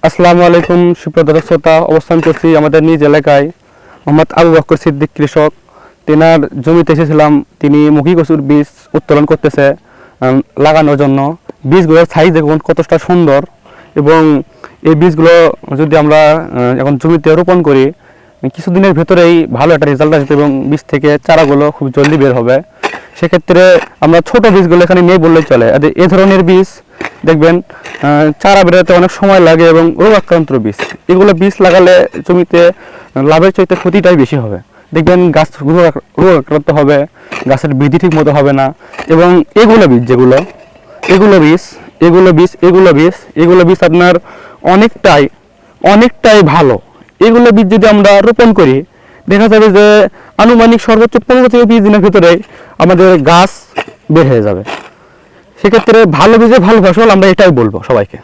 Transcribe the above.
আসসালামু আলাইকুম সুপ্রিয় দর্শক শ্রোতা, অবস্থান করছি আমাদের নিজ এলাকায়। মোহাম্মদ আবু বকর সিদ্দিক কৃষক, তেনার জমিতে এসেছিলাম। তিনি মুখী কচুর বীজ উত্তোলন করতেছে লাগানোর জন্য। বীজগুলোর সাইজ দেখুন কতটা সুন্দর, এবং এই বীজগুলো যদি আমরা এখন জমিতে রোপণ করি, কিছুদিনের ভেতরেই ভালো একটা রেজাল্ট আসবে এবং বীজ থেকে চারাগুলো খুব জলদি বের হবে। সেক্ষেত্রে আমরা ছোট বীজগুলো এখানে নেই বললেই চলে। এ ধরনের বীজ দেখবেন চারা বেরোতে অনেক সময় লাগে এবং রোগ আক্রান্ত বীজ, এগুলো বীজ লাগালে জমিতে লাভের চাইতে ক্ষতিটাই বেশি হবে। দেখবেন গাছ রোগ আক্রান্ত হবে, গাছের বৃদ্ধি ঠিক মতো হবে না। এবং এগুলো বীজ আপনার অনেকটাই ভালো। এগুলো বীজ যদি আমরা রোপণ করি, দেখা যাবে যে আনুমানিক সর্বোচ্চ 15 থেকে 20 দিনের ভিতরে আমাদের গাছ বের হয়ে যাবে। সেক্ষেত্রে ভালো বীজে ভালো ফসল, আমরা এটাই বলবো সবাইকে।